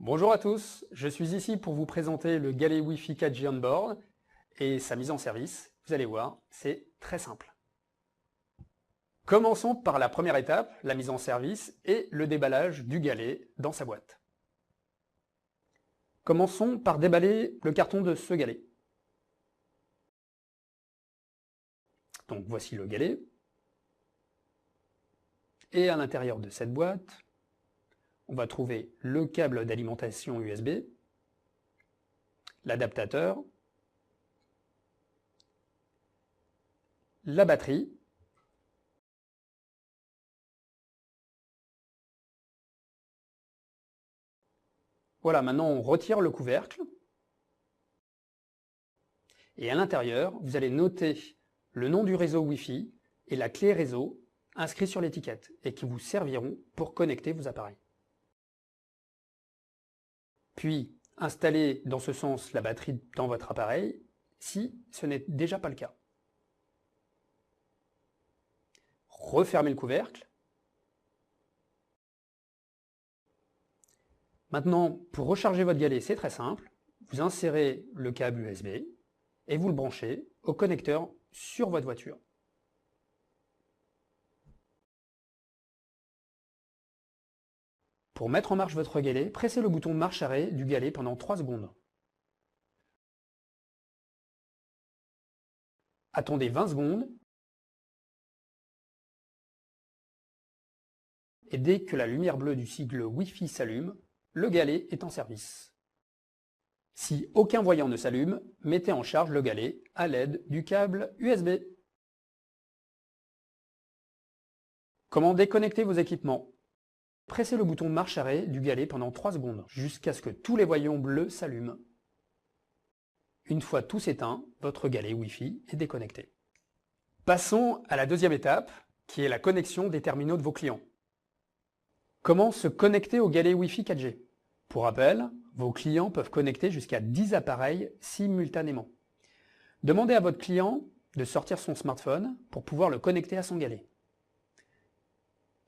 Bonjour à tous, je suis ici pour vous présenter le galet Wi-Fi 4G Onboard et sa mise en service. Vous allez voir, c'est très simple. Commençons par la première étape, la mise en service et le déballage du galet dans sa boîte. Commençons par déballer le carton de ce galet. Donc voici le galet. Et à l'intérieur de cette boîte, on va trouver le câble d'alimentation USB, l'adaptateur, la batterie, voilà, maintenant on retire le couvercle, et à l'intérieur, vous allez noter le nom du réseau Wi-Fi et la clé réseau inscrits sur l'étiquette et qui vous serviront pour connecter vos appareils. Puis, installez dans ce sens la batterie dans votre appareil si ce n'est déjà pas le cas. Refermez le couvercle. Maintenant, pour recharger votre galet, c'est très simple. Vous insérez le câble USB et vous le branchez au connecteur sur votre voiture. Pour mettre en marche votre galet, pressez le bouton marche-arrêt du galet pendant 3 secondes. Attendez 20 secondes et dès que la lumière bleue du sigle Wi-Fi s'allume, le galet est en service. Si aucun voyant ne s'allume, mettez en charge le galet à l'aide du câble USB. Comment déconnecter vos équipements? Pressez le bouton marche-arrêt du galet pendant 3 secondes, jusqu'à ce que tous les voyants bleus s'allument. Une fois tous éteints, votre galet Wi-Fi est déconnecté. Passons à la deuxième étape, qui est la connexion des terminaux de vos clients. Comment se connecter au galet Wi-Fi 4G? Pour rappel, vos clients peuvent connecter jusqu'à 10 appareils simultanément. Demandez à votre client de sortir son smartphone pour pouvoir le connecter à son galet.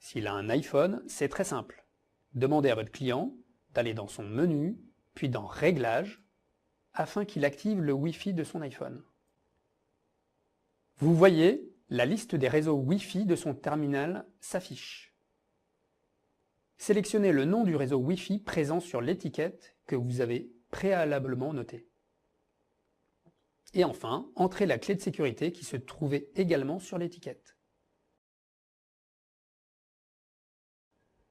S'il a un iPhone, c'est très simple. Demandez à votre client d'aller dans son menu, puis dans Réglages, afin qu'il active le Wi-Fi de son iPhone. Vous voyez, la liste des réseaux Wi-Fi de son terminal s'affiche. Sélectionnez le nom du réseau Wi-Fi présent sur l'étiquette que vous avez préalablement notée. Et enfin, entrez la clé de sécurité qui se trouvait également sur l'étiquette.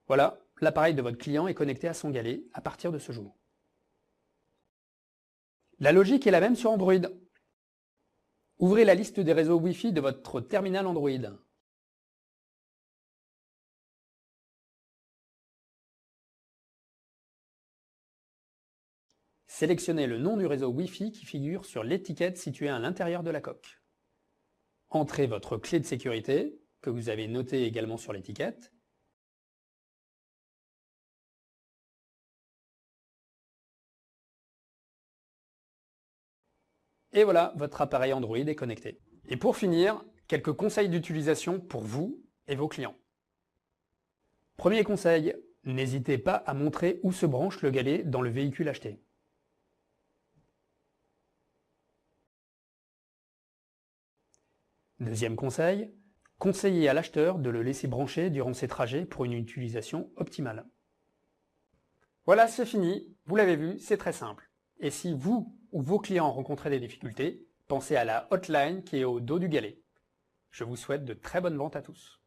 Voilà, l'appareil de votre client est connecté à son galet à partir de ce jour. La logique est la même sur Android. Ouvrez la liste des réseaux Wi-Fi de votre terminal Android. Sélectionnez le nom du réseau Wi-Fi qui figure sur l'étiquette située à l'intérieur de la coque. Entrez votre clé de sécurité, que vous avez notée également sur l'étiquette. Et voilà, votre appareil Android est connecté. Et pour finir, quelques conseils d'utilisation pour vous et vos clients. Premier conseil, n'hésitez pas à montrer où se branche le galet dans le véhicule acheté. Deuxième conseil, conseillez à l'acheteur de le laisser brancher durant ses trajets pour une utilisation optimale. Voilà, c'est fini. Vous l'avez vu, c'est très simple. Et si vous ou vos clients rencontrez des difficultés, pensez à la hotline qui est au dos du galet. Je vous souhaite de très bonnes ventes à tous.